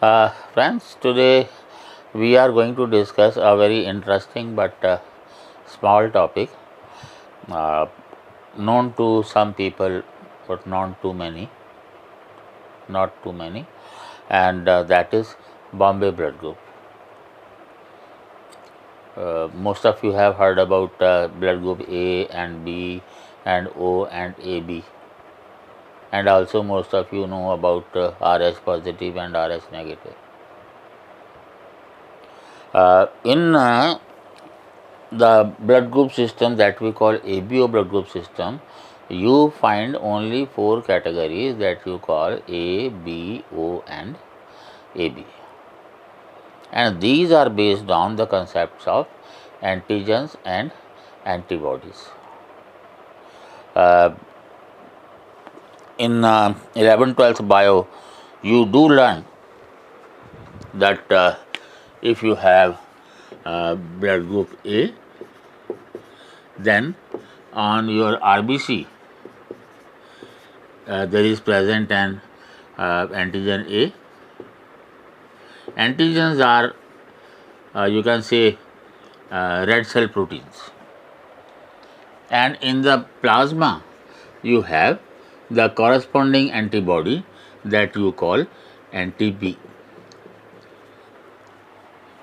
Friends, today we are going to discuss a very interesting but small topic uh, known to some people but not too many, and that is Bombay blood group. Most of you have heard about blood group A and B and O and AB, and also most of you know about RH positive and RH negative. In the blood group system that we call ABO blood group system, you find only 4 categories that you call A, B, O and AB, and these are based on the concepts of antigens and antibodies. In 11th-12th bio, you do learn that if you have blood group A, then on your RBC there is present an antigen A. Antigens are you can say red cell proteins, and in the plasma you have the corresponding antibody that you call anti-B.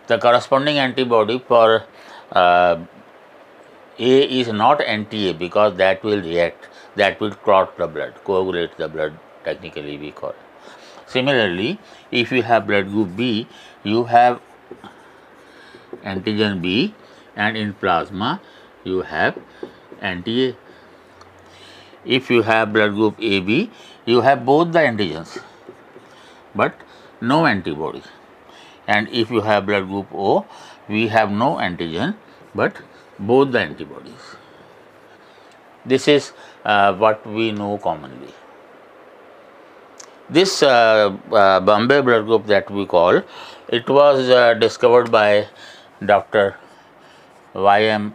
The corresponding antibody for A is not anti-A because that will react, that will clot the blood, coagulate the blood, technically we call it. Similarly, if you have blood group B, you have antigen B, and in plasma you have anti-A. If you have blood group AB, you have both the antigens but no antibody, and if you have blood group O, we have no antigen but both the antibodies. This is what we know commonly. This Bombay blood group that we call, it was discovered by Dr. Y.M.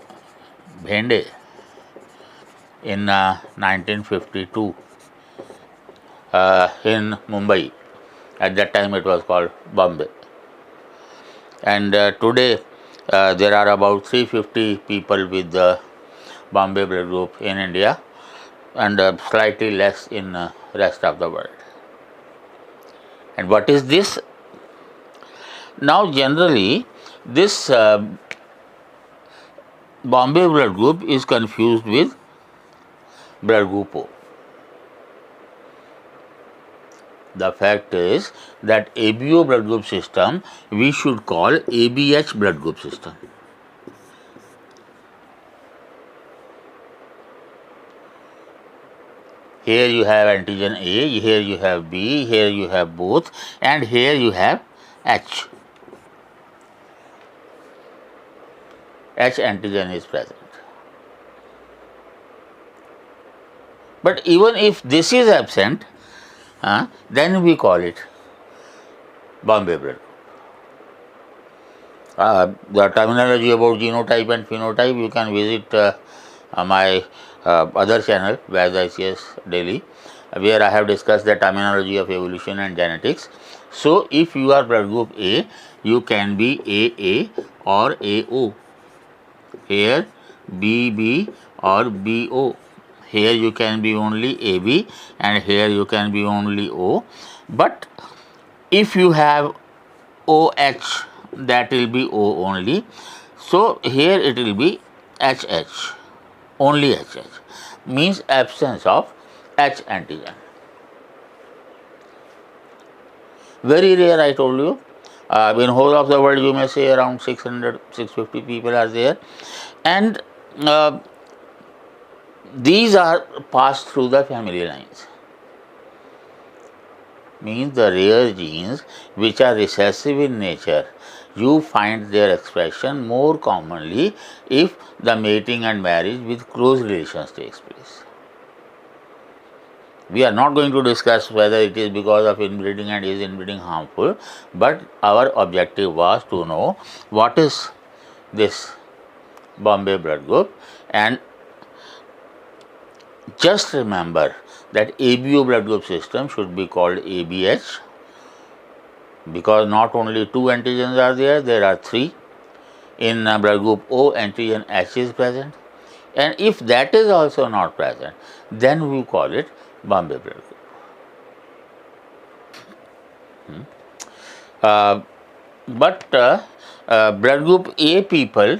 Bhende in 1952 in Mumbai. At that time it was called Bombay, and today there are about 350 people with the Bombay blood group in India, and slightly less in rest of the world. And what is this? Now generally this Bombay blood group is confused with blood group O. The fact is that ABO blood group system we should call ABH blood group system. Here you have antigen A, here you have B, here you have both, and here you have H. H antigen is present. But even if this is absent, then we call it Bombay blood group. The terminology about genotype and phenotype, you can visit my other channel, Vyas ICS Daily, where I have discussed the terminology of evolution and genetics. So, if you are blood group A, you can be AA or AO. Here BB or BO. Here you can be only AB, and here you can be only O. But if you have OH, that will be O only. So here it will be HH, only HH, means absence of H antigen. Very rare, I told you. In whole of the world you may say around 600, 650 people are there, and these are passed through the family lines. Means the rare genes which are recessive in nature, you find their expression more commonly if the mating and marriage with close relations takes place. We are not going to discuss whether it is because of inbreeding and is inbreeding harmful, but our objective was to know what is this Bombay blood group, and just remember that ABO blood group system should be called ABH, because not only 2 antigens are there, there are 3. In blood group O, antigen H is present, and if that is also not present, then we call it Bombay blood group. But blood group A people,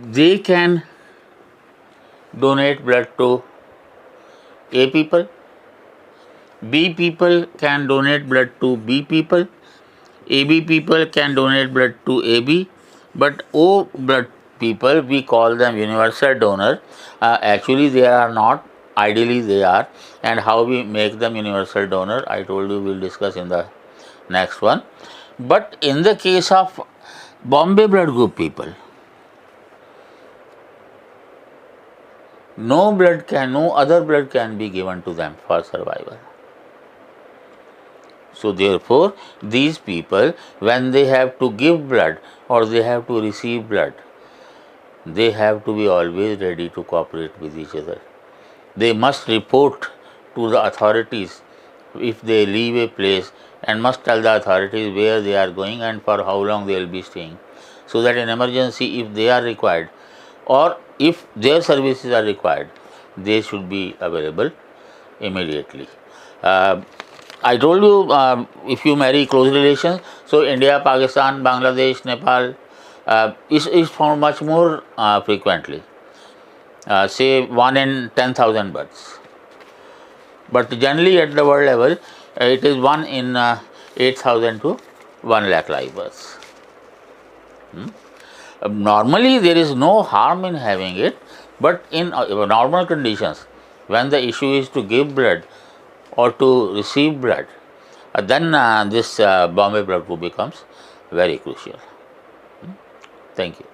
they can donate blood to A people, B people can donate blood to B people, AB people can donate blood to AB, but O blood people, we call them universal donor. Actually they are not, ideally they are, and how we make them universal donor, I told you we will discuss in the next one. But in the case of Bombay blood group people, no other blood can be given to them for survival. So therefore, these people, when they have to give blood or they have to receive blood, they have to be always ready to cooperate with each other. They must report to the authorities if they leave a place, and must tell the authorities where they are going and for how long they will be staying, so that in emergency, if they are required or if their services are required, they should be available immediately. I told you, if you marry close relations, so India, Pakistan, Bangladesh, Nepal is found much more frequently, say 1 in 10,000 births. But generally at the world level, it is 1 in 8,000 to 1 lakh live births. Normally there is no harm in having it, but in normal conditions, when the issue is to give blood or to receive blood, then this Bombay blood group becomes very crucial. Thank you.